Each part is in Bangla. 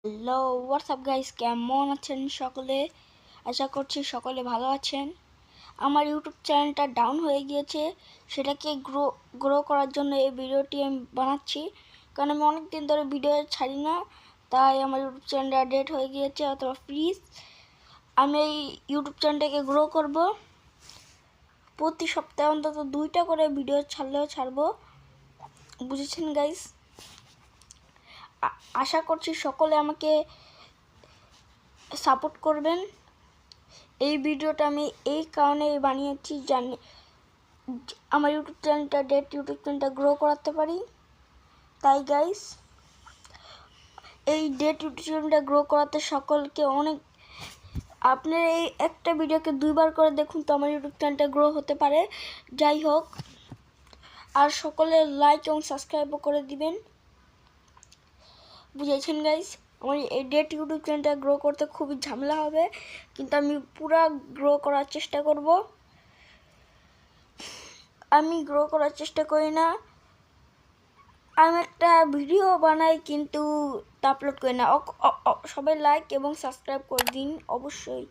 হ্যালো, হোয়াটসঅ্যাপ গাইস, কেমন আছেন সকলে? আশা করছি সকলে ভালো আছেন। আমার ইউটিউব চ্যানেলটা ডাউন হয়ে গিয়েছে, সেটাকে গ্রো করার জন্য এই ভিডিওটি আমি বানাচ্ছি। কারণ আমি অনেক দিন ধরে ভিডিও ছাড়ি না, তাই আমার ইউটিউব চ্যানেলটা ডেট হয়ে গিয়েছে। অথবা প্লিজ আমি এই ইউটিউব চ্যানেলটাকে গ্রো করব। প্রতি সপ্তাহে অন্তত 2টা করে ভিডিও ছাড়বো, বুঝেছেন গাইস? আশা করছি সকলে আমাকে সাপোর্ট করবেন। এই ভিডিওটা আমি এই কারণে বানিয়েছি, জানি আমার ইউটিউব চ্যানেলটা গ্রো করাতে পারি। তাই গাইস, এই ইউটিউব চ্যানেলটা গ্রো করাতে সকলকে অনেক, আপনার এই একটা ভিডিওকে 2বার করে দেখুন তো আমার ইউটিউব চ্যানেলটা গ্রো হতে পারে। যাই হোক, আর সকলে লাইক এবং সাবস্ক্রাইবও করে দিবেন, বুঝেছেন গাইস? আমার এই ইউটিউব চ্যানেলটা গ্রো করতে খুবই ঝামেলা হবে, কিন্তু আমি পুরা গ্রো করার চেষ্টা করব। আমি গ্রো করার চেষ্টা করি না, আমি একটা ভিডিও বানাই কিন্তু তা আপলোড করি না। সবাই লাইক এবং সাবস্ক্রাইব করে দিন অবশ্যই,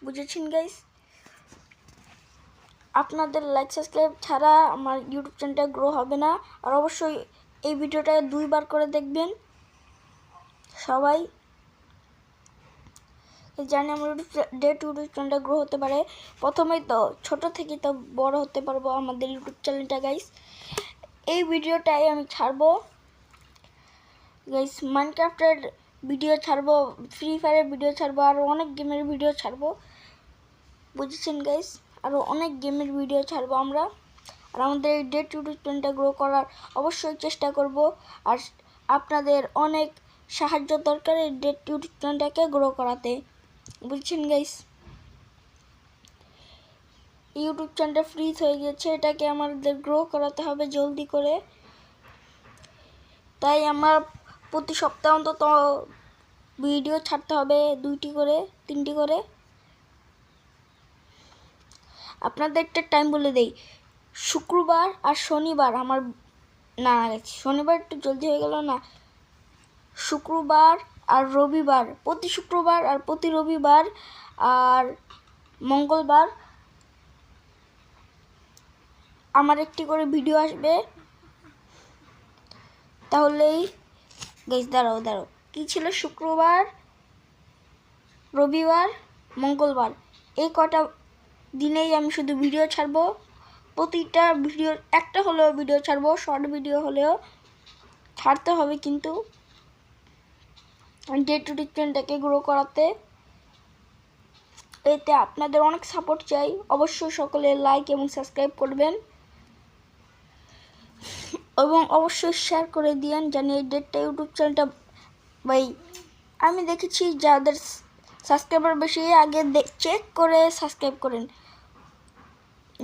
বুঝেছেন গাইস? আপনাদের লাইক সাবস্ক্রাইব ছাড়া আমার ইউটিউব চ্যানেলটা গ্রো হবে না। আর অবশ্যই এই ভিডিওটা 2বার করে দেখবেন সবাই। জানি আমার ইউটিউব চ্যানেলটা গ্রো হতে পারে। প্রথমেই তো ছোট থেকে তো বড় হতে পারবো আমাদের ইউটিউব চ্যানেলটা গাইস। এই ভিডিওটাই আমি ছাড়বো গাইস, মাইনক্রাফটের ভিডিও ছাড়বো, ফ্রি ফায়ারের ভিডিও ছাড়বো, আরও অনেক গেমের ভিডিও ছাড়বো, বুঝেছেন গাইস? আরও অনেক গেমের ভিডিও ছাড়বো আমরা। আর আমাদের ইউটিউব চ্যানেলটা গ্রো করার অবশ্যই চেষ্টা করব। আর আপনাদের অনেক সাহায্য দরকার এই ইউটিউব চ্যানেলটাকে গ্রো করাতে, বুঝছেন গাইস? ইউটিউব চ্যানেলটা ফ্রিজ হয়ে গেছে, এটাকে আমাদের গ্রো করাতে হবে জলদি করে। তাই আমার প্রতি সপ্তাহে অন্তত ভিডিও ছাড়তে হবে 2টি করে 3টি করে। আপনাদের একটা টাইম বলে দেই, শুক্রবার আর শনিবার আমার, না শনিবার একটু জলদি হয়ে গেল না, শুক্রবার আর রবিবার, প্রতি শুক্রবার আর প্রতি রবিবার আর মঙ্গলবার আমার একটি করে ভিডিও আসবে। তাহলেই গাইস, দাঁড়াও কি ছিল, শুক্রবার, রবিবার, মঙ্গলবার, এই কটা দিনেই আমি শুধু ভিডিও ছাড়বো। প্রতিটা ভিডিও একটা হলেও ভিডিও ছাড়বো, শর্ট ভিডিও হলেও ছাড়তে হবে, কিন্তু ইউটিউব চ্যানেলটাকে গ্রো করাতে। এতে আপনাদের অনেক সাপোর্ট চাই, অবশ্যই সকলে লাইক এবং সাবস্ক্রাইব করবেন এবং অবশ্যই শেয়ার করে দিয়েন, জানি এই ইউটিউব চ্যানেলটা ভাই, আমি দেখেছি যাদের সাবস্ক্রাইবার বেশি আগে চেক করে সাবস্ক্রাইব করেন।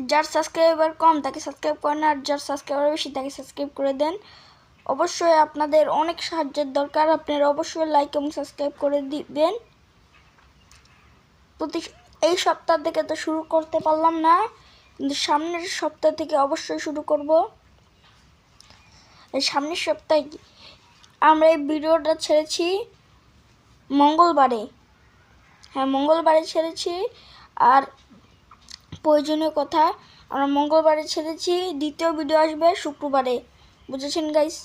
যার সাবস্ক্রাইবার কম তাকে সাবস্ক্রাইব করেন, আর যার সাবস্ক্রাইবার বেশি তাকে সাবস্ক্রাইব করে দেন। অবশ্যই আপনাদের অনেক সাহায্যের দরকার, আপনারা অবশ্যই লাইক এবং সাবস্ক্রাইব করে দিবেন। এই সপ্তাহ থেকে তো শুরু করতে পারলাম না, কিন্তু সামনের সপ্তাহ থেকে অবশ্যই শুরু করব। এই সামনের সপ্তাহে আমরা এই ভিডিওটা ছেড়েছি মঙ্গলবারে, হ্যাঁ মঙ্গলবারে ছেড়েছি। আর প্রয়োজনীয় কথা, আমরা মঙ্গলবারে ছেড়েছি, দ্বিতীয় ভিডিও আসবে শুক্রবারে, বুঝেছেন গাইস?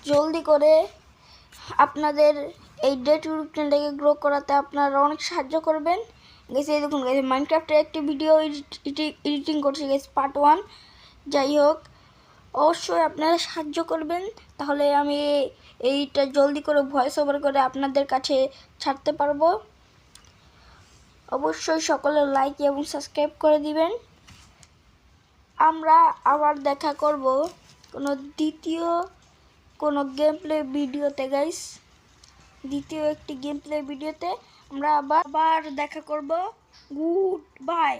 জলদি করে আপনাদের এই ইউটিউব চ্যানেলটাকে গ্রো করাতে আপনারা অনেক সাহায্য করবেন গাইস। এই দেখুন গাইস, মাইনক্রাফটের একটি ভিডিও এডিটিং করছি গাইস, পার্ট 1। যাই হোক, অবশ্যই আপনারা সাহায্য করবেন, তাহলে আমি এইটা জলদি করে ভয়েস ওভার করে আপনাদের কাছে ছাড়তে পারবো। অবশ্যই সকলে লাইক এবং সাবস্ক্রাইব করে দিবেন। আমরা আবার দেখা করব দ্বিতীয় কোনো গেম প্লে ভিডিওতে গাইস। দ্বিতীয় একটি গেম প্লে ভিডিওতে আমরা আবার দেখা করব। Good bye.